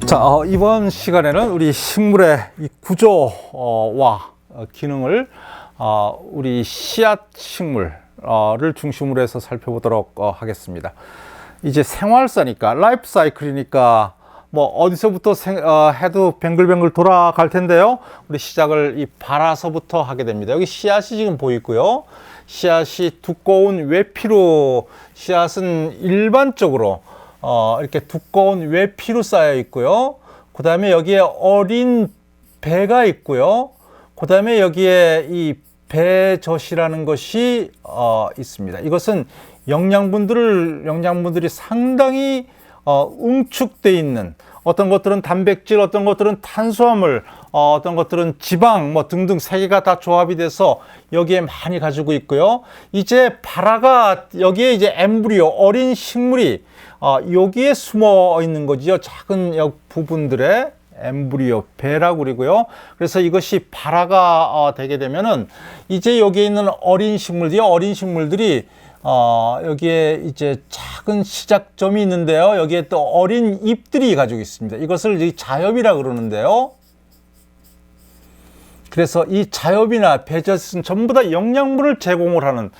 자, 이번 시간에는 우리 식물의 이 구조와 기능을 우리 씨앗 식물을 중심으로 해서 살펴보도록 하겠습니다. 이제 생활사니까, 라이프 사이클이니까 뭐 어디서부터 해도 뱅글뱅글 돌아갈 텐데요. 우리 시작을 이 발아서부터 하게 됩니다. 여기 씨앗이 지금 보이고요. 씨앗이 두꺼운 외피로, 씨앗은 일반적으로 이렇게 두꺼운 외피로 쌓여 있고요. 그 다음에 여기에 어린 배가 있고요. 그 다음에 여기에 이 배젖이라는 것이 있습니다. 이것은 영양분들이 상당히 응축되어 있는, 어떤 것들은 단백질, 어떤 것들은 탄수화물, 어떤 것들은 지방 뭐 등등 세 개가 다 조합이 돼서 여기에 많이 가지고 있고요. 이제 발아가 여기에 이제 엠브리오, 어린 식물이 여기에 숨어 있는 거지요. 작은 부분들의 엠브리오, 배라고 그러고요. 그래서 이것이 발아가 되게 되면은 이제 여기에 있는 어린 식물들이 여기에 이제 작은 시작점이 있는데요. 여기에 또 어린 잎들이 가지고 있습니다. 이것을 자엽이라 그러는데요. 그래서 이 자엽이나 배젖은 전부 다 영양분을 제공을 하는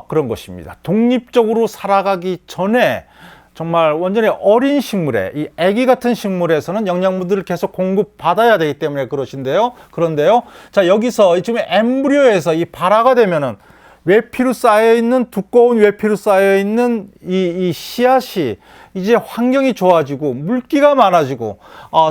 그런 것입니다. 독립적으로 살아가기 전에 정말 완전히 어린 식물에, 이 아기 같은 식물에서는 영양분들을 계속 공급받아야 되기 때문에 그런데요. 자, 여기서 지금 엠브리오에서 이 발아가 되면은 외피로 쌓여있는, 두꺼운 외피로 쌓여있는 이 씨앗이 이제 환경이 좋아지고 물기가 많아지고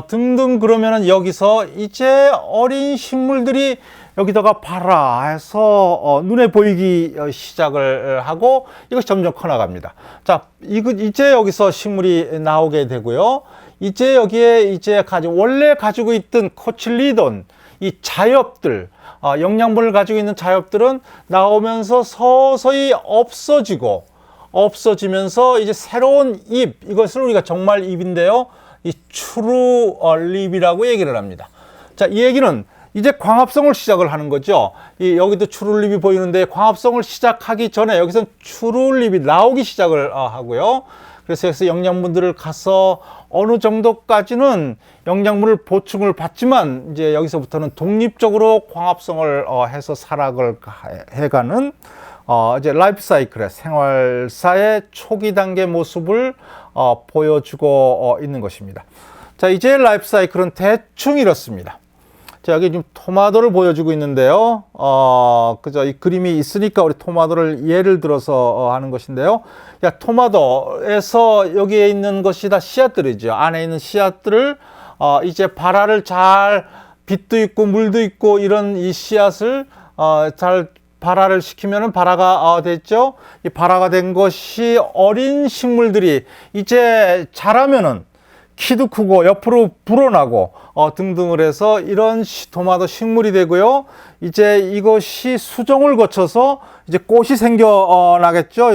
등등, 그러면은 여기서 이제 어린 식물들이 여기다가 발아해서 눈에 보이기 시작을 하고 이것이 점점 커나갑니다. 자, 이제 여기서 식물이 나오게 되고요. 이제 여기에 원래 가지고 있던 코틸리돈, 이 자엽들, 영양분을 가지고 있는 자엽들은 나오면서 서서히 없어지면서 이제 새로운 잎, 이것을 우리가 정말 잎인데요, 이 트루 립이라고 얘기를 합니다. 자, 이 얘기는 이제 광합성을 시작을 하는 거죠. 여기도 추룰립이 보이는데 광합성을 시작하기 전에 여기서는 추룰립이 나오기 시작을 하고요. 그래서 여기서 영양분들을 가서 어느 정도까지는 영양분을 보충을 받지만 이제 여기서부터는 독립적으로 광합성을 해서 살아갈 해가는 이제 라이프 사이클의, 생활사의 초기 단계 모습을 보여주고 있는 것입니다. 자, 이제 라이프 사이클은 대충 이렇습니다. 자, 여기 지금 토마토를 보여주고 있는데요. 그죠? 이 그림이 있으니까 우리 토마토를 예를 들어서 하는 것인데요. 토마토에서 여기에 있는 것이 다 씨앗들이죠. 안에 있는 씨앗들을 이제 발아를 잘, 빛도 있고 물도 있고 이런 이 씨앗을 잘 발아를 시키면은 발아가 됐죠. 이 발아가 된 것이 어린 식물들이 이제 자라면은 키도 크고 옆으로 불어나고 등등을 해서 이런 토마토 식물이 되고요. 이제 이것이 수정을 거쳐서 이제 꽃이 생겨나겠죠.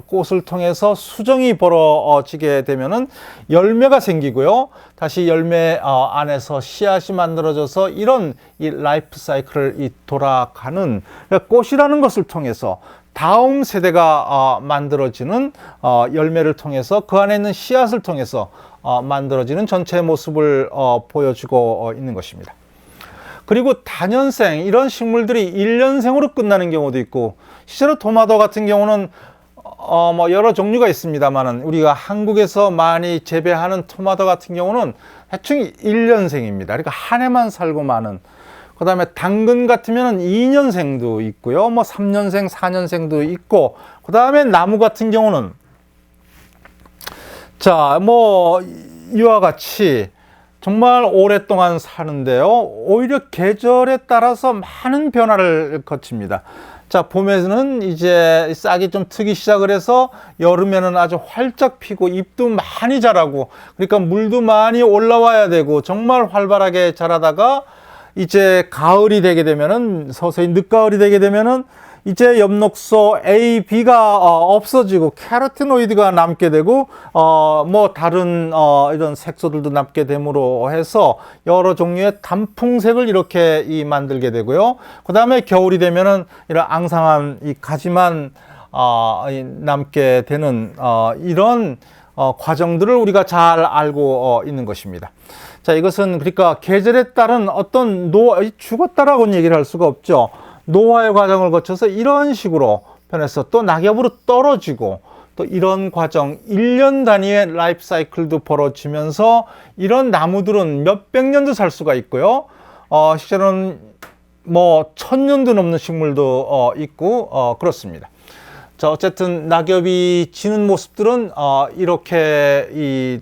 꽃을 통해서 수정이 벌어지게 되면은 열매가 생기고요. 다시 열매 안에서 씨앗이 만들어져서 이런 이 라이프 사이클을 돌아가는, 그러니까 꽃이라는 것을 통해서 다음 세대가 만들어지는, 열매를 통해서 그 안에 있는 씨앗을 통해서 만들어지는 전체 모습을 보여주고 있는 것입니다. 그리고 다년생, 이런 식물들이 1년생으로 끝나는 경우도 있고, 실제로 토마토 같은 경우는 뭐 여러 종류가 있습니다만은 우리가 한국에서 많이 재배하는 토마토 같은 경우는 대충 1년생입니다. 그러니까 한 해만 살고 마는. 그 다음에 당근 같으면 2년생도 있고요. 뭐 3년생, 4년생도 있고, 그 다음에 나무 같은 경우는, 자, 뭐 이와 같이 정말 오랫동안 사는데요. 오히려 계절에 따라서 많은 변화를 거칩니다. 자, 봄에는 이제 싹이 좀 트기 시작을 해서 여름에는 아주 활짝 피고 잎도 많이 자라고, 그러니까 물도 많이 올라와야 되고 정말 활발하게 자라다가 이제 가을이 되게 되면은, 서서히 늦가을이 되게 되면은 이제 엽록소 A, B가 없어지고 캐로티노이드가 남게 되고 뭐 다른 이런 색소들도 남게 됨으로 해서 여러 종류의 단풍색을 이렇게 만들게 되고요. 그 다음에 겨울이 되면은 이런 앙상한 이 가지만 남게 되는 이런 과정들을 우리가 잘 알고 있는 것입니다. 자, 이것은 그러니까 계절에 따른 어떤 죽었다라고는 얘기를 할 수가 없죠. 노화의 과정을 거쳐서 이런 식으로 변해서 또 낙엽으로 떨어지고 또 이런 과정 1년 단위의 라이프 사이클도 벌어지면서 이런 나무들은 몇백 년도 살 수가 있고요. 실제로는 뭐 1000년도 넘는 식물도 있고 그렇습니다. 자, 어쨌든 낙엽이 지는 모습들은 이렇게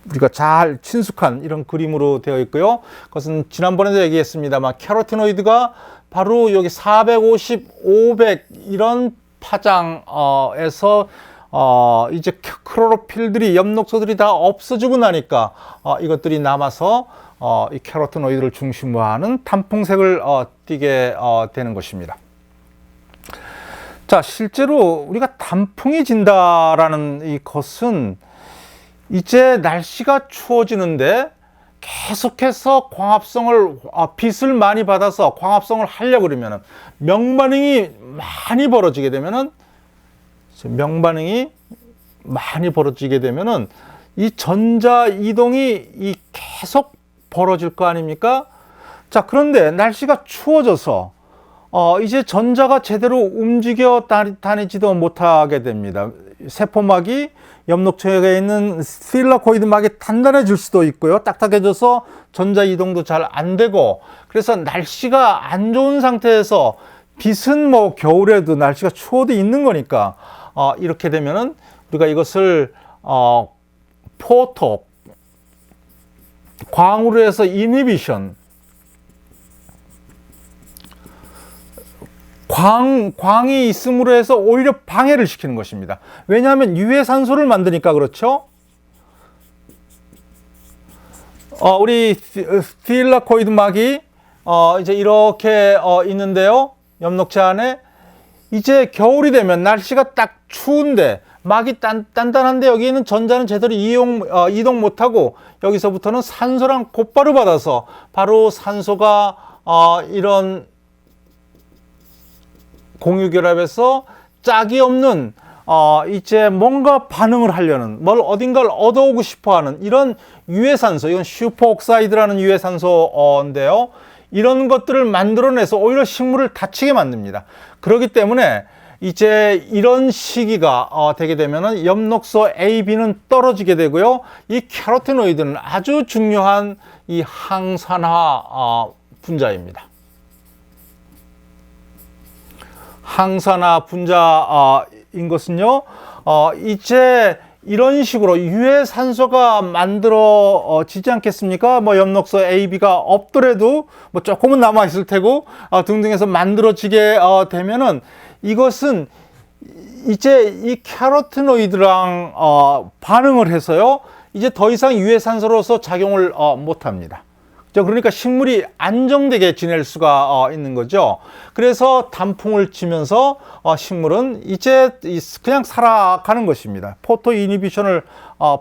우리가 잘 친숙한 이런 그림으로 되어 있고요. 그것은 지난번에도 얘기했습니다만 캐로티노이드가 바로 여기 450, 500 이런 파장에서 이제 크로로필들이 엽록소들이 다 없어지고 나니까 이것들이 남아서 이 캐로티노이드를 중심으로 하는 단풍색을 띠게 되는 것입니다. 자, 실제로 우리가 단풍이 진다라는 이것은 이제 날씨가 추워지는데 계속해서 광합성을 빛을 많이 받아서 광합성을 하려고 그러면은 명반응이 많이 벌어지게 되면은 이 전자 이동이 계속 벌어질 거 아닙니까? 자, 그런데 날씨가 추워져서 이제 전자가 제대로 움직여 다니지도 못하게 됩니다. 세포막이 엽록체에 있는 스틸라코이드 막이 단단해질 수도 있고요. 딱딱해져서 전자 이동도 잘 안 되고, 그래서 날씨가 안 좋은 상태에서 빛은 뭐 겨울에도 날씨가 추워도 있는 거니까 이렇게 되면은 우리가 이것을 포토 광으로 해서 이니비션 광이 있음으로 해서 오히려 방해를 시키는 것입니다. 왜냐하면 유해산소를 만드니까 그렇죠. 우리 스틸라코이드 막이 이제 이렇게 있는데요. 엽록체 안에 이제 겨울이 되면 날씨가 딱 추운데 막이 단단한데 여기 있는 전자는 제대로 이동 못하고 여기서부터는 산소랑 곧바로 받아서 바로 산소가 이런 공유결합에서 짝이 없는 이제 뭔가 반응을 하려는 어딘가를 얻어오고 싶어하는 이런 유해산소, 이건 슈퍼옥사이드라는 유해산소인데요. 이런 것들을 만들어내서 오히려 식물을 다치게 만듭니다. 그렇기 때문에 이제 이런 시기가 되게 되면은 엽록소 A, B는 떨어지게 되고요. 이 캐로티노이드는 아주 중요한 이 항산화 분자입니다. 항산화 분자인 것은요, 이제 이런 식으로 유해산소가 만들어지지 않겠습니까? 뭐 엽록소 A, B가 없더라도 뭐 조금은 남아 있을 테고 등등해서 만들어지게 되면은 이것은 이제 이 캐로티노이드랑 반응을 해서요, 이제 더 이상 유해산소로서 작용을 못 합니다. 그러니까 식물이 안정되게 지낼 수가 있는 거죠. 그래서 단풍을 치면서 식물은 이제 그냥 살아가는 것입니다. 포토 이니비션을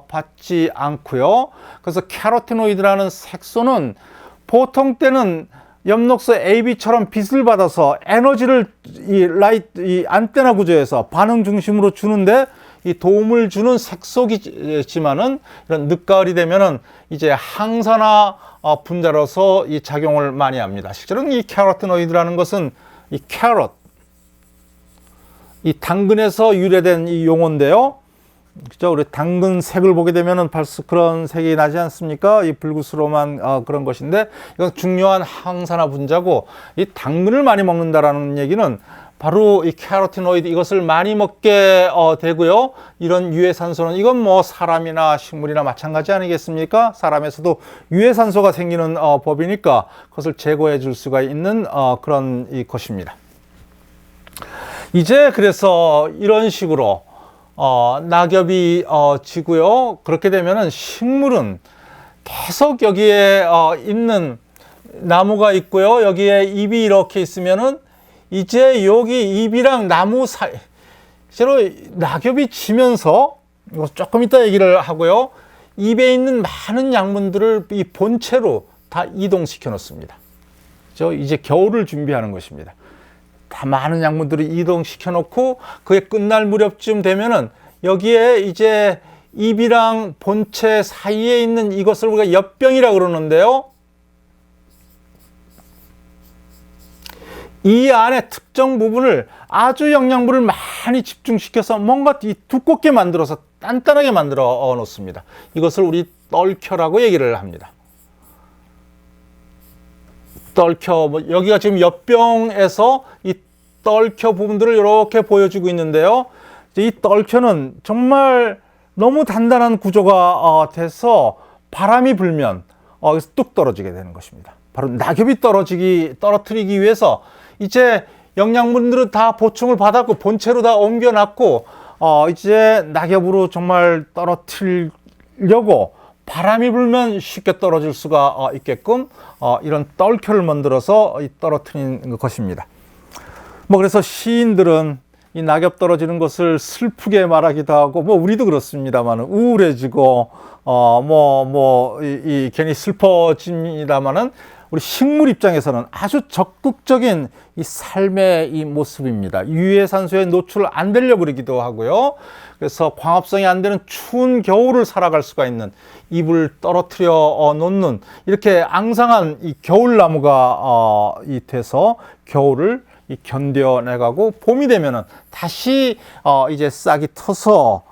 받지 않고요. 그래서 캐로티노이드라는 색소는 보통 때는 엽록소 AB처럼 빛을 받아서 에너지를 이 안테나 구조에서 반응 중심으로 주는데 이 도움을 주는 색소이지만은 이런 늦가을이 되면은 이제 항산화 분자로서 이 작용을 많이 합니다. 실제로는 이 캐로티노이드라는 것은 이 캐럿, 이 당근에서 유래된 이 용어인데요. 그죠? 우리 당근 색을 보게 되면은 벌써 그런 색이 나지 않습니까? 이 불구스름한 그런 것인데 이건 중요한 항산화 분자고, 이 당근을 많이 먹는다라는 얘기는 바로 이 캐로티노이드 이것을 많이 먹게 되고요. 이런 유해산소는 이건 뭐 사람이나 식물이나 마찬가지 아니겠습니까? 사람에서도 유해산소가 생기는 법이니까 그것을 제거해 줄 수가 있는 그런 것입니다. 이제 그래서 이런 식으로 낙엽이 지고요. 그렇게 되면은 식물은 계속 여기에 있는 나무가 있고요. 여기에 잎이 이렇게 있으면은 이제 여기 잎이랑 나무 사이, 실제로 낙엽이 지면서, 이거 조금 이따 얘기를 하고요. 잎에 있는 많은 양분들을 이 본체로 다 이동시켜 놓습니다. 이제 겨울을 준비하는 것입니다. 다 많은 양분들을 이동시켜 놓고 그게 끝날 무렵쯤 되면은 여기에 이제 잎이랑 본체 사이에 있는 이것을 우리가 엽병이라고 그러는데요. 이 안에 특정 부분을 아주 영양분을 많이 집중시켜서 뭔가 두껍게 만들어서 단단하게 만들어 놓습니다. 이것을 우리 떨켜라고 얘기를 합니다. 떨켜, 여기가 지금 엽병에서 이 떨켜 부분들을 이렇게 보여주고 있는데요. 이 떨켜는 정말 너무 단단한 구조가 돼서 바람이 불면 뚝 떨어지게 되는 것입니다. 바로 낙엽이 떨어뜨리기 위해서 이제 영양분들은 다 보충을 받았고 본체로 다 옮겨놨고 이제 낙엽으로 정말 떨어뜨리려고 바람이 불면 쉽게 떨어질 수가 있게끔 이런 떨켜를 만들어서 떨어뜨리는 것입니다. 그래서 시인들은 이 낙엽 떨어지는 것을 슬프게 말하기도 하고, 우리도 그렇습니다만 우울해지고, 괜히 슬퍼집니다만은 우리 식물 입장에서는 아주 적극적인 이 삶의 이 모습입니다. 유해산소에 노출 안 되려고 그러기도 하고요. 그래서 광합성이 안 되는 추운 겨울을 살아갈 수가 있는 잎을 떨어뜨려 놓는 이렇게 앙상한 이 겨울나무가 돼서 겨울을 견뎌내가고 봄이 되면은 다시 이제 싹이 터서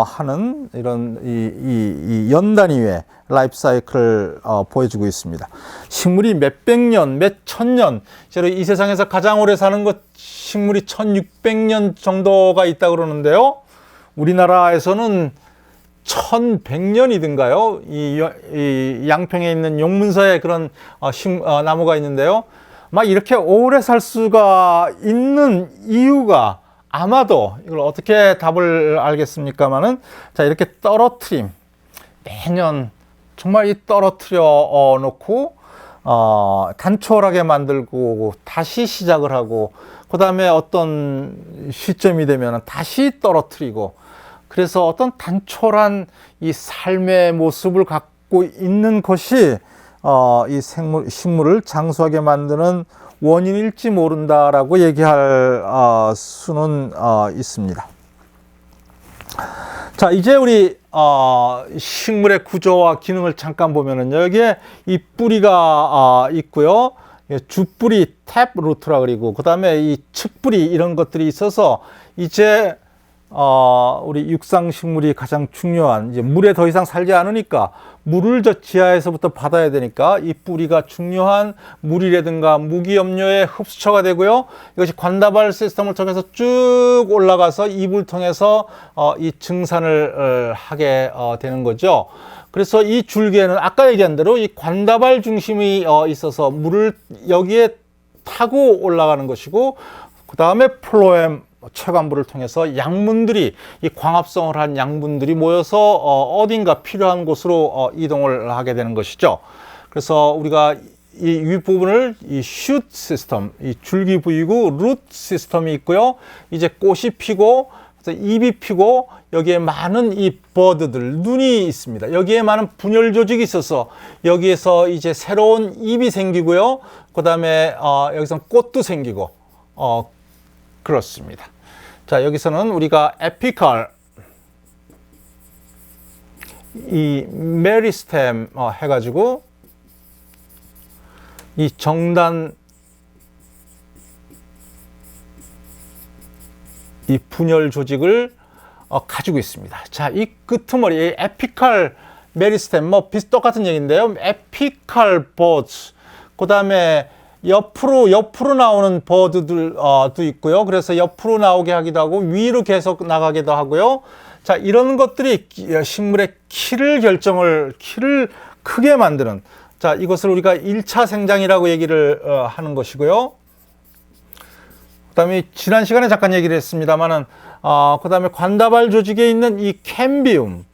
하는 이런 이 연단위의 라이프 사이클을 보여주고 있습니다. 식물이 몇백 년, 몇천 년, 이 세상에서 가장 오래 사는 것 식물이 1600년 정도가 있다고 그러는데요. 우리나라에서는 1100년이든가요. 이 양평에 있는 용문서에 그런 나무가 있는데요. 막 이렇게 오래 살 수가 있는 이유가 아마도 이걸 어떻게 답을 알겠습니까마는 자, 이렇게 떨어뜨림 매년 정말 이 떨어뜨려 놓고 단촐하게 만들고 다시 시작을 하고 그 다음에 어떤 시점이 되면 다시 떨어뜨리고 그래서 어떤 단촐한 이 삶의 모습을 갖고 있는 것이 이 식물을 장수하게 만드는 원인일지 모른다라고 얘기할 수는 있습니다. 자, 이제 우리 식물의 구조와 기능을 잠깐 보면은 여기에 이 뿌리가 있고요. 주뿌리, 탭 루트라 그리고 그 다음에 이 측뿌리 이런 것들이 있어서 이제 우리 육상식물이 가장 중요한 이제 물에 더 이상 살지 않으니까 물을 저 지하에서부터 받아야 되니까 이 뿌리가 중요한 물이라든가 무기염료의 흡수처가 되고요. 이것이 관다발 시스템을 통해서 쭉 올라가서 잎을 통해서 이 증산을 하게 되는 거죠. 그래서 이 줄기에는 아까 얘기한 대로 이 관다발 중심이 있어서 물을 여기에 타고 올라가는 것이고 그 다음에 플로엠 체관부를 통해서 양분들이 이 광합성을 한 양분들이 모여서 어딘가 필요한 곳으로 이동을 하게 되는 것이죠. 그래서 우리가 이 윗부분을 이 슛 시스템, 이 줄기 부위고 루트 시스템이 있고요. 이제 꽃이 피고 잎이 피고 여기에 많은 이 버드들, 눈이 있습니다. 여기에 많은 분열 조직이 있어서 여기에서 이제 새로운 잎이 생기고요. 그 다음에 여기서 꽃도 생기고 그렇습니다. 자, 여기서는 우리가 에피칼 이 메리스템 해가지고 이 정단 이 분열 조직을 가지고 있습니다. 자, 이 끄트머리 이 에피칼 메리스템 똑같은 얘기인데요. 에피칼 버즈 그 다음에 옆으로 나오는 버드들도 있고요. 그래서 옆으로 나오게 하기도 하고 위로 계속 나가기도 하고요. 자, 이런 것들이 식물의 키를 크게 만드는 자, 이것을 우리가 1차 생장이라고 얘기를 하는 것이고요. 그 다음에 지난 시간에 잠깐 얘기를 했습니다만은 그 다음에 관다발 조직에 있는 이 캠비움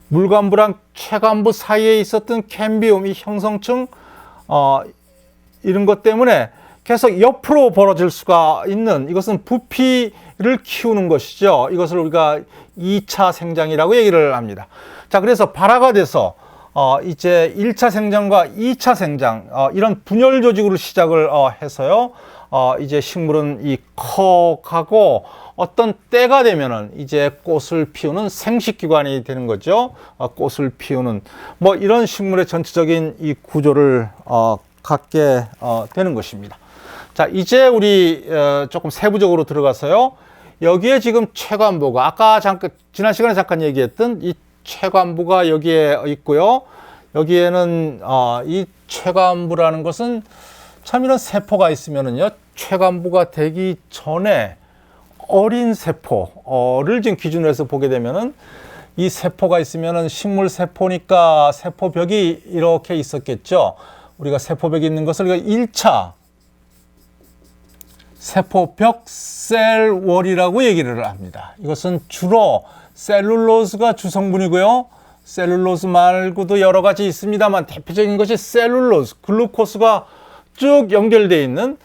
물관부랑 체관부 사이에 있었던 캠비움 이 형성층 이런 것 때문에 계속 옆으로 벌어질 수가 있는 이것은 부피를 키우는 것이죠. 이것을 우리가 2차 생장이라고 얘기를 합니다. 자, 그래서 발화가 돼서 이제 1차 생장과 2차 생장 이런 분열 조직으로 시작을 해서요. 이제 식물은 이 커가고 어떤 때가 되면은 이제 꽃을 피우는 생식기관이 되는 거죠. 꽃을 피우는 뭐 이런 식물의 전체적인 이 구조를 갖게 되는 것입니다. 자, 이제 우리 조금 세부적으로 들어가서요. 여기에 지금 최관부가 아까 잠깐 지난 시간에 잠깐 얘기했던 이 최관부가 여기에 있고요. 여기에는 이 최관부라는 것은 참 이런 세포가 있으면은요. 최관부가 되기 전에 어린 세포를 지금 기준으로 해서 보게 되면은 이 세포가 있으면은 식물 세포니까 세포벽이 이렇게 있었겠죠. 우리가 세포벽이 있는 것을 우리가 1차 세포벽 셀월이라고 얘기를 합니다. 이것은 주로 셀룰로스가 주성분이고요. 셀룰로스 말고도 여러 가지 있습니다만 대표적인 것이 셀룰로스, 글루코스가 쭉 연결되어 있는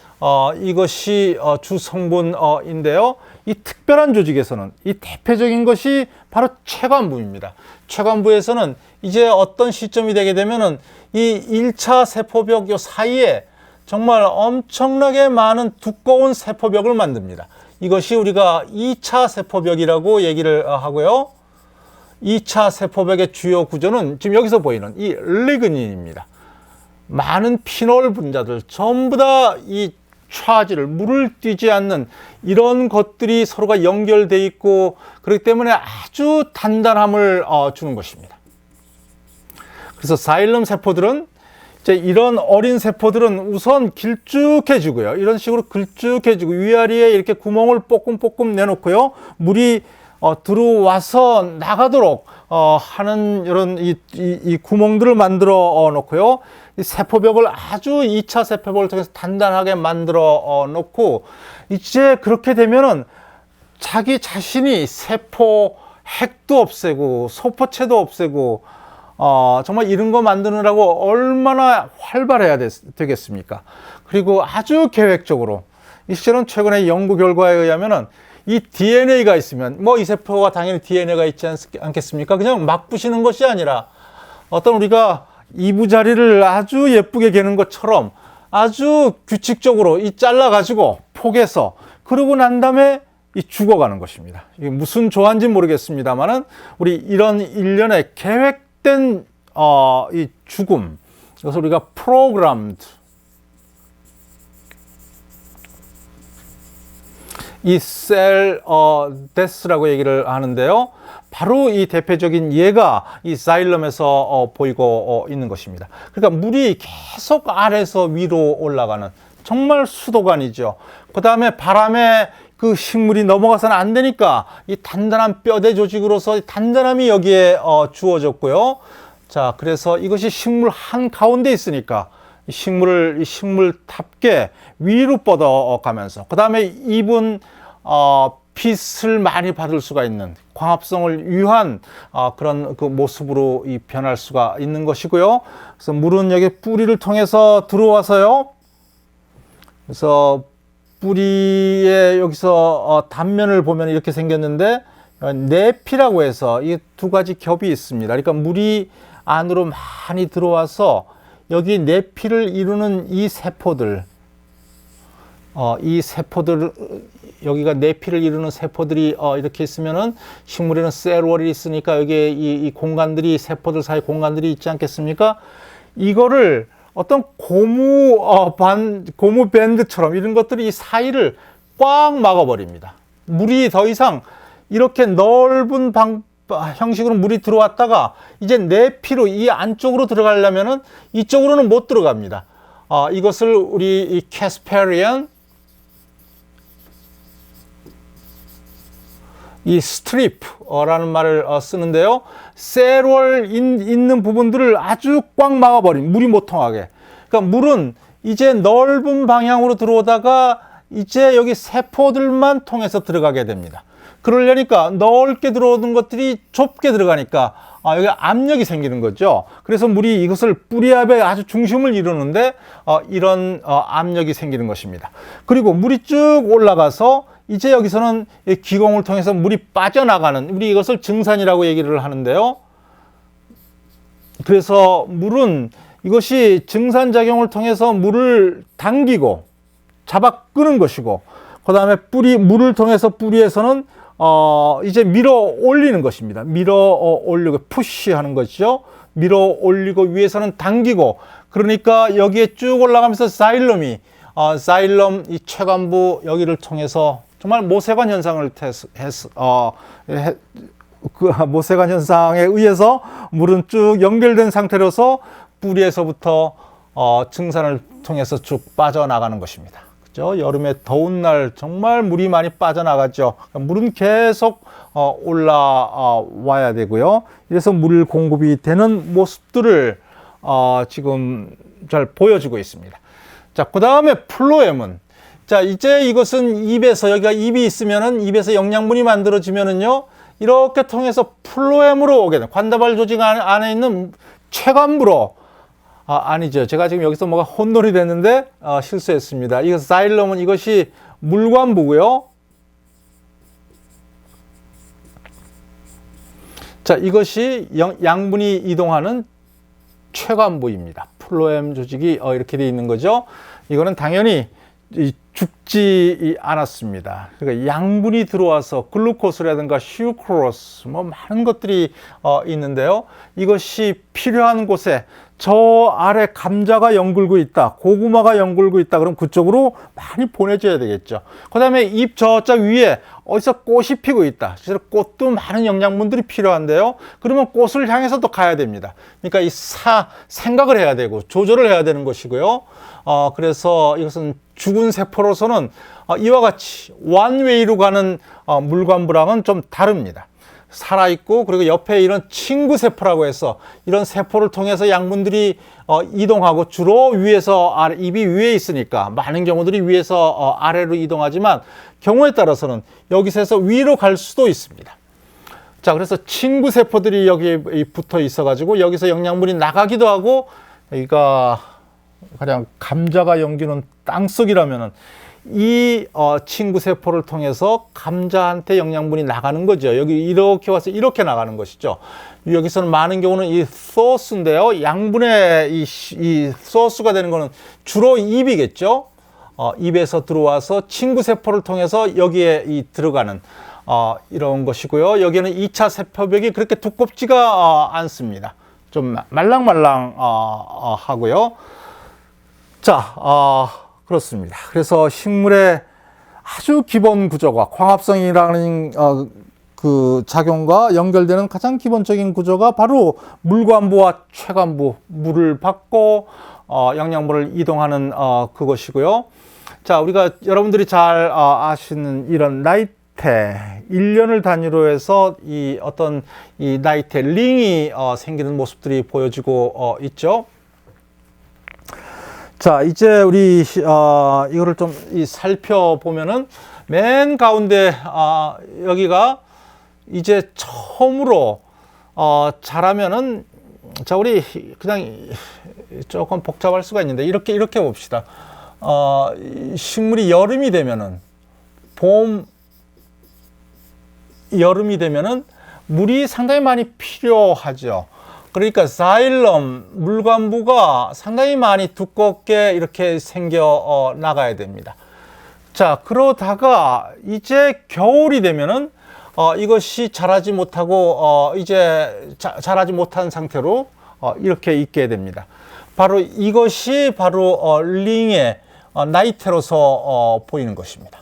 이것이 주성분인데요. 이 특별한 조직에서는 이 대표적인 것이 바로 최관부입니다. 최관부에서는 이제 어떤 시점이 되게 되면은 이 1차 세포벽 요 사이에 정말 엄청나게 많은 두꺼운 세포벽을 만듭니다. 이것이 우리가 2차 세포벽이라고 얘기를 하고요. 2차 세포벽의 주요 구조는 지금 여기서 보이는 이 리그닌입니다. 많은 피놀 분자들 전부 다 이 차지를 물을 띄지 않는 이런 것들이 서로가 연결돼 있고 그렇기 때문에 아주 단단함을 주는 것입니다. 그래서 자일럼 세포들은 이제 이런 어린 세포들은 우선 길쭉해지고요. 이런 식으로 길쭉해지고 위아래에 이렇게 구멍을 뽀끔뽀끔 내놓고요. 물이 들어와서 나가도록 하는 이런 이 구멍들을 만들어 놓고요. 이 세포벽을 아주 2차 세포벽을 통해서 단단하게 만들어 놓고 이제 그렇게 되면은 자기 자신이 세포 핵도 없애고 소포체도 없애고 정말 이런 거 만드느라고 얼마나 활발해야 되겠습니까? 그리고 아주 계획적으로 실제로는 최근에 연구 결과에 의하면은 이 DNA가 있으면 뭐 이 세포가 당연히 DNA가 있지 않겠습니까? 그냥 막 부시는 것이 아니라 어떤 우리가 이부자리를 아주 예쁘게 개는 것처럼 아주 규칙적으로 이 잘라가지고 폭에서 그러고 난 다음에 이 죽어가는 것입니다. 이게 무슨 조화인지 모르겠습니다만은 우리 이런 일련의 계획된 이 죽음, 이것을 우리가 프로그램드, 이 셀 데스라고 얘기를 하는데요. 바로 이 대표적인 예가 이 자일럼에서 보이고 있는 것입니다. 그러니까 물이 계속 아래에서 위로 올라가는 정말 수도관이죠. 그 다음에 바람에 그 식물이 넘어가서는 안 되니까 이 단단한 뼈대 조직으로서 단단함이 여기에 주어졌고요. 자, 그래서 이것이 식물 한 가운데 있으니까 이 식물답게 위로 뻗어가면서 그 다음에 입은 빛을 많이 받을 수가 있는 광합성을 유한 그런 그 모습으로 변할 수가 있는 것이고요. 그래서 물은 여기 뿌리를 통해서 들어와서요. 그래서 뿌리에 여기서 단면을 보면 이렇게 생겼는데 내피라고 해서 이 두 가지 겹이 있습니다. 그러니까 물이 안으로 많이 들어와서 여기 내피를 이루는 이 세포들, 여기가 내피를 이루는 세포들이 이렇게 있으면은 식물에는 셀월이 있으니까 여기에 이 공간들이 세포들 사이 공간들이 있지 않겠습니까? 이거를 어떤 고무 밴드처럼 이런 것들이 이 사이를 꽉 막아버립니다. 물이 더 이상 이렇게 넓은 형식으로 물이 들어왔다가 이제 내피로 이 안쪽으로 들어가려면은 이쪽으로는 못 들어갑니다. 이것을 우리 이 캐스페리안 이 스트립라는 말을 쓰는데요. 셀월 있는 부분들을 아주 꽉 막아버린 물이 못 통하게. 그러니까 물은 이제 넓은 방향으로 들어오다가 이제 여기 세포들만 통해서 들어가게 됩니다. 그러려니까 넓게 들어오는 것들이 좁게 들어가니까 여기 압력이 생기는 거죠. 그래서 물이 이것을 뿌리압의 아주 중심을 이루는데 이런 압력이 생기는 것입니다. 그리고 물이 쭉 올라가서 이제 여기서는 기공을 통해서 물이 빠져나가는, 우리 이것을 증산이라고 얘기를 하는데요. 그래서 물은 이것이 증산작용을 통해서 물을 당기고 잡아 끄는 것이고, 그 다음에 물을 통해서 뿌리에서는 이제 밀어 올리는 것입니다. 밀어 올리고 푸시하는 것이죠. 밀어 올리고 위에서는 당기고, 그러니까 여기에 쭉 올라가면서 자일럼이 자일럼 이 최관부 여기를 통해서 정말 모세관 현상을 모세관 현상에 의해서 물은 쭉 연결된 상태로서 뿌리에서부터 증산을 통해서 쭉 빠져나가는 것입니다. 그죠? 여름에 더운 날 정말 물이 많이 빠져나가죠. 물은 계속 올라와야 되고요. 이래서 물 공급이 되는 모습들을 지금 잘 보여주고 있습니다. 자, 그 다음에 플로엠은, 자, 이제 이것은 입에서, 여기가 입이 있으면은 입에서 영양분이 만들어지면은요, 이렇게 통해서 플로엠으로 오게 돼요. 관다발 조직 안에 있는 체관부로, 아니죠. 제가 지금 여기서 뭐가 혼돈이 됐는데, 실수했습니다. 이거 자일럼은 이것이 물관부고요. 자, 이것이 양분이 이동하는 체관부입니다. 플로엠 조직이 이렇게 되어 있는 거죠. 이거는 당연히 죽지 않았습니다. 그러니까 양분이 들어와서 글루코스라든가 슈크로스 뭐 많은 것들이 있는데요. 이것이 필요한 곳에 저 아래 감자가 연글고 있다, 고구마가 연글고 있다, 그럼 그쪽으로 많이 보내줘야 되겠죠. 그 다음에 잎 저쪽 위에 어디서 꽃이 피고 있다. 그래서 꽃도 많은 영양분들이 필요한데요. 그러면 꽃을 향해서 또 가야 됩니다. 그러니까 생각을 해야 되고 조절을 해야 되는 것이고요. 그래서 이것은 죽은 세포로서는 이와 같이 원웨이로 가는 물관부랑은 좀 다릅니다. 살아있고, 그리고 옆에 이런 친구 세포라고 해서 이런 세포를 통해서 양분들이 이동하고, 주로 위에서 입이 위에 있으니까 많은 경우들이 위에서 아래로 이동하지만 경우에 따라서는 여기서 해서 위로 갈 수도 있습니다. 자, 그래서 친구 세포들이 여기에 붙어 있어 가지고 여기서 영양분이 나가기도 하고, 여기가 그냥 감자가 연기는 땅속이라면은 이 친구 세포를 통해서 감자한테 영양분이 나가는 거죠. 여기 이렇게 와서 이렇게 나가는 것이죠. 여기서는 많은 경우는 이 소스인데요. 양분의 이 소스가 되는 거는 주로 입이겠죠. 입에서 들어와서 친구 세포를 통해서 여기에 들어가는 이런 것이고요. 여기는 2차 세포벽이 그렇게 두껍지가 않습니다. 좀 말랑말랑 하고요. 자, 그렇습니다. 그래서 식물의 아주 기본 구조가, 광합성이라는 그 작용과 연결되는 가장 기본적인 구조가 바로 물관부와 체관부, 물을 받고 영양분을 이동하는 그것이고요. 자, 우리가 여러분들이 잘 아시는 이런 나이테, 1년을 단위로 해서 이 나이테 링이 생기는 모습들이 보여지고 있죠. 자, 이제 우리 이거를 좀 살펴보면은 맨 가운데 여기가 이제 처음으로 자라면은, 자, 우리 그냥 조금 복잡할 수가 있는데 이렇게 봅시다. 식물이 여름이 되면은, 여름이 되면은 물이 상당히 많이 필요하죠. 그러니까 자일럼, 물관부가 상당히 많이 두껍게 이렇게 생겨 나가야 됩니다. 자, 그러다가 이제 겨울이 되면은 이것이 자라지 못하고 이제 자라지 못한 상태로 이렇게 있게 됩니다. 바로 이것이 바로 링의 나이테로서 보이는 것입니다.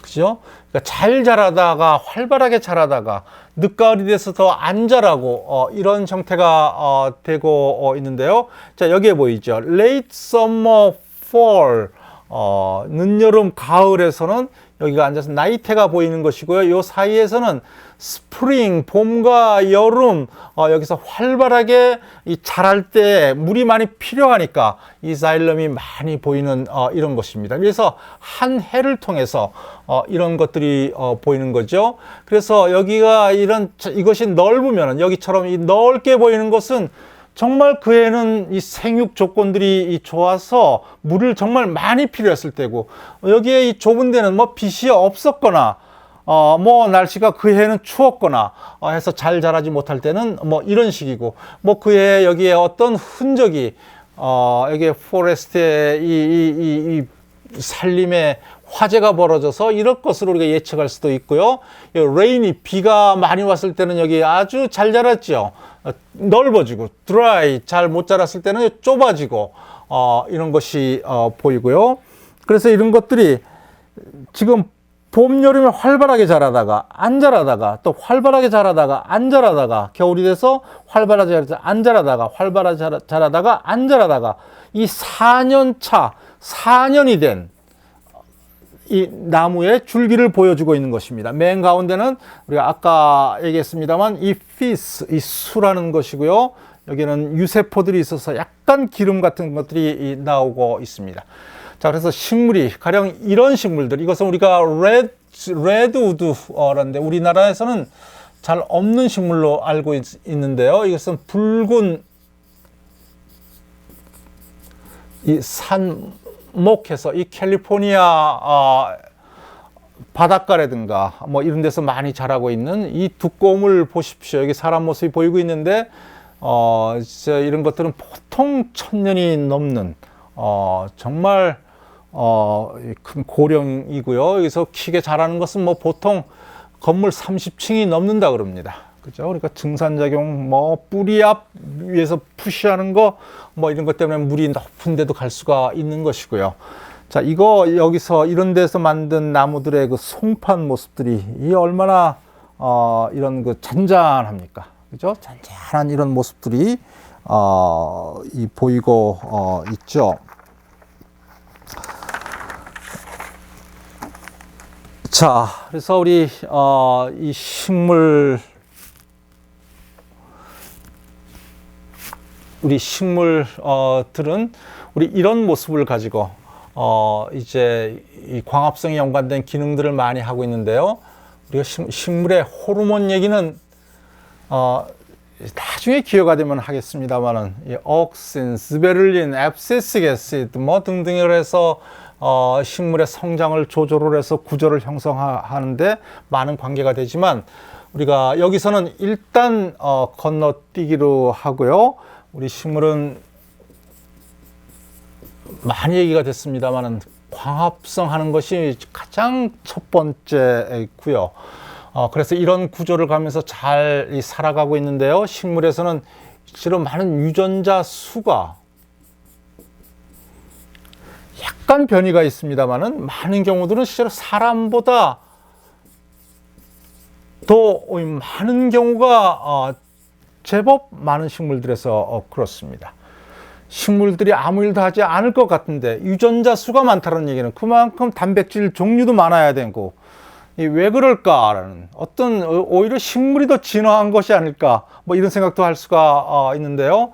그죠? 그러니까 잘 자라다가, 활발하게 자라다가 늦가을이 돼서 더 안 자라고 이런 형태가 되고 있는데요. 자, 여기에 보이죠? Late summer, fall, 늦여름, 가을에서는 여기가 앉아서 나이테가 보이는 것이고요. 요 사이에서는 스프링, 봄과 여름, 여기서 활발하게 자랄 때 물이 많이 필요하니까 이 자일럼이 많이 보이는 이런 것입니다. 그래서 한 해를 통해서 이런 것들이 보이는 거죠. 그래서 여기가 이것이 넓으면, 여기처럼 이 넓게 보이는 것은 정말 그 해는 이 생육 조건들이 좋아서 물을 정말 많이 필요했을 때고, 여기에 이 좁은 데는 뭐 빛이 없었거나 뭐 날씨가 그 해는 추웠거나 해서 잘 자라지 못할 때는 뭐 이런 식이고, 뭐 그 해 여기에 어떤 흔적이 여기에 포레스트에 산림에 화재가 벌어져서 이럴 것으로 우리가 예측할 수도 있고요. 레인이 비가 많이 왔을 때는 여기 아주 잘 자랐죠. 넓어지고 드라이 잘 못 자랐을 때는 좁아지고 이런 것이 보이고요. 그래서 이런 것들이 지금 봄, 여름에 활발하게 자라다가 안 자라다가 또 활발하게 자라다가 안 자라다가 겨울이 돼서 활발하게 안 자라다가 활발하게 자라다가 안 자라다가 이 4년차 4년이 된 이 나무의 줄기를 보여주고 있는 것입니다. 맨 가운데는 우리가 아까 얘기했습니다만 이 피스, 이 수라는 것이고요. 여기는 유세포들이 있어서 약간 기름 같은 것들이 나오고 있습니다. 자, 그래서 식물이 가령 이런 식물들, 이것은 우리가 레드우드라는데 우리나라에서는 잘 없는 식물로 알고 있는데요. 이것은 붉은 이 산목에서 이 캘리포니아 바닷가라든가 뭐 이런 데서 많이 자라고 있는 이 두꺼움을 보십시오. 여기 사람 모습이 보이고 있는데 이런 것들은 보통 1000년이 넘는 정말 큰 고령이고요. 여기서 크게 자라는 것은 뭐 보통 건물 30층이 넘는다 그럽니다. 그죠? 그러니까 증산작용, 뭐 뿌리 앞 위에서 푸시하는 거, 뭐 이런 것 때문에 물이 높은 데도 갈 수가 있는 것이고요. 자, 이거 여기서 이런 데서 만든 나무들의 그 송판 모습들이 이 얼마나 이런 그 잔잔합니까? 그죠? 잔잔한 이런 모습들이 이 보이고 있죠. 자, 그래서 우리 이 식물들은 우리 이런 모습을 가지고 이제 이 광합성에 연관된 기능들을 많이 하고 있는데요. 우리가 식물의 호르몬 얘기는 나중에 기회가 되면 하겠습니다만은 이 억신, 스베를린, 앱시식 애시드 뭐 등등을 해서 식물의 성장을 조절을 해서 구조를 형성하는데 많은 관계가 되지만 우리가 여기서는 일단 건너뛰기로 하고요. 우리 식물은 많이 얘기가 됐습니다만은 광합성 하는 것이 가장 첫 번째고요. 그래서 이런 구조를 가면서 잘 살아가고 있는데요. 식물에서는 실제로 많은 유전자 수가 약간 변이가 있습니다만은 많은 경우들은 실제로 사람보다 더 많은 경우가 제법 많은 식물들에서 그렇습니다. 식물들이 아무 일도 하지 않을 것 같은데 유전자 수가 많다는 얘기는 그만큼 단백질 종류도 많아야 되고 왜 그럴까라는 어떤 오히려 식물이 더 진화한 것이 아닐까 뭐 이런 생각도 할 수가 있는데요.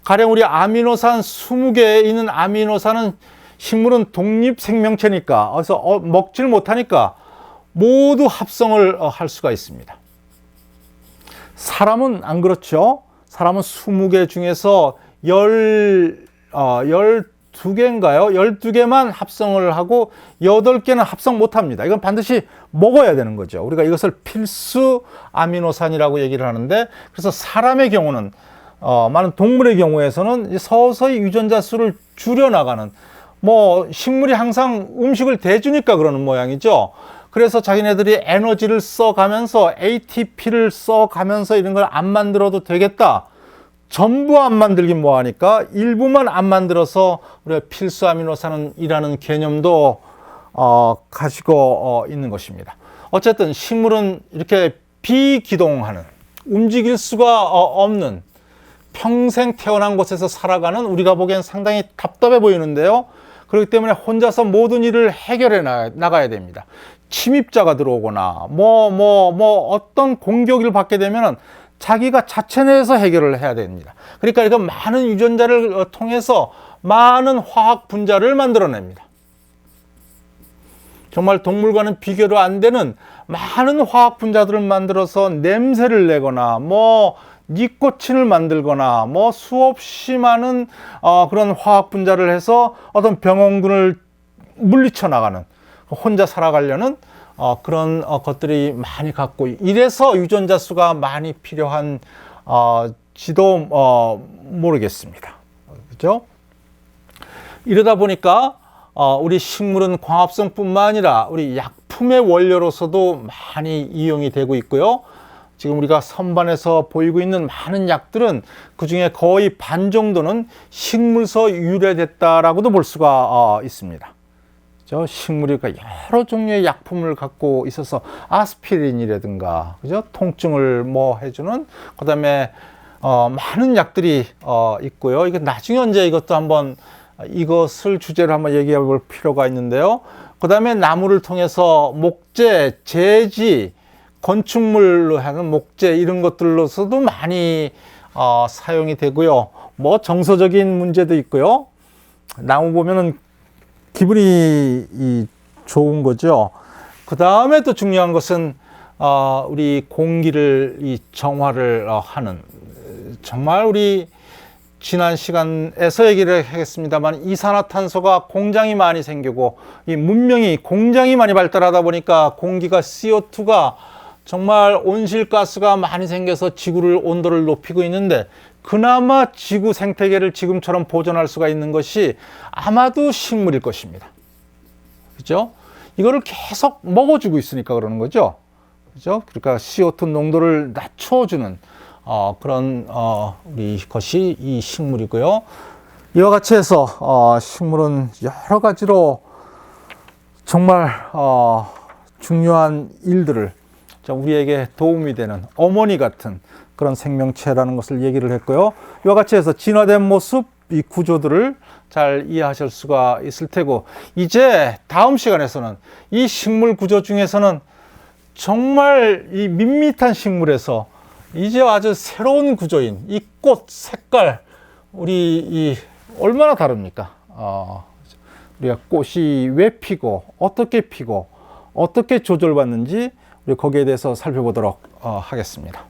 가령 우리 아미노산 20개에 있는 아미노산은 식물은 독립 생명체니까 그래서 먹질 못하니까 모두 합성을 할 수가 있습니다. 사람은 안 그렇죠. 사람은 20개 중에서 12개인가요? 12개만 합성을 하고 8개는 합성 못합니다. 이건 반드시 먹어야 되는 거죠. 우리가 이것을 필수 아미노산이라고 얘기를 하는데 그래서 사람의 경우는 많은 동물의 경우에서는 서서히 유전자 수를 줄여나가는 뭐 식물이 항상 음식을 대주니까 그러는 모양이죠. 그래서 자기네들이 에너지를 써가면서 ATP를 써가면서 이런 걸 안 만들어도 되겠다. 전부 안 만들긴 뭐하니까 일부만 안 만들어서 우리가 필수 아미노산이라는 개념도 가지고 있는 것입니다. 어쨌든 식물은 이렇게 비기동하는 움직일 수가 없는 평생 태어난 곳에서 살아가는 우리가 보기엔 상당히 답답해 보이는데요. 그렇기 때문에 혼자서 모든 일을 해결해 나가야 됩니다. 침입자가 들어오거나 어떤 공격을 받게 되면은 자기가 자체 내에서 해결을 해야 됩니다. 그러니까 이거 많은 유전자를 통해서 많은 화학 분자를 만들어냅니다. 정말 동물과는 비교도 안 되는 많은 화학 분자들을 만들어서 냄새를 내거나 니코틴을 만들거나 수없이 많은 그런 화학 분자를 해서 어떤 병원군을 물리쳐 나가는 혼자 살아가려는 그런 것들이 많이 갖고 이래서 유전자 수가 많이 필요한 지도 모르겠습니다. 그죠? 이러다 보니까 우리 식물은 광합성뿐만 아니라 우리 약품의 원료로서도 많이 이용이 되고 있고요. 지금 우리가 선반에서 보이고 있는 많은 약들은 그 중에 거의 반 정도는 식물서 유래됐다라고도 볼 수가 있습니다. 식물이 여러 종류의 약품을 갖고 있어서 아스피린이라든가, 그죠? 통증을 뭐 해주는, 그 다음에 많은 약들이 있고요. 이게 나중에 언제 이것도 한번 이것을 주제로 한번 얘기해 볼 필요가 있는데요. 그 다음에 나무를 통해서 목재, 제지, 건축물로 하는 목재 이런 것들로서도 많이 사용이 되고요. 뭐 정서적인 문제도 있고요. 나무 보면은 기분이 좋은 거죠. 그 다음에 또 중요한 것은 우리 공기를 정화를 하는, 정말 우리 지난 시간에서 얘기를 하겠습니다만 이산화탄소가 공장이 많이 생기고 이 문명이 공장이 많이 발달하다 보니까 공기가 CO2가 정말 온실가스가 많이 생겨서 지구를 온도를 높이고 있는데, 그나마 지구 생태계를 지금처럼 보존할 수가 있는 것이 아마도 식물일 것입니다. 그죠? 이거를 계속 먹어주고 있으니까 그러는 거죠. 그죠? 그러니까 CO2 농도를 낮춰주는 그런 우리 것이 이 식물이고요. 이와 같이 해서 식물은 여러 가지로 정말 중요한 일들을 우리에게 도움이 되는 어머니 같은 그런 생명체라는 것을 얘기를 했고요. 이와 같이 해서 진화된 모습, 이 구조들을 잘 이해하실 수가 있을 테고, 이제 다음 시간에서는 이 식물 구조 중에서는 정말 이 밋밋한 식물에서 이제 아주 새로운 구조인 이 꽃 색깔, 우리 얼마나 다릅니까? 우리가 꽃이 왜 피고 어떻게 조절받는지 우리 거기에 대해서 살펴보도록 하겠습니다.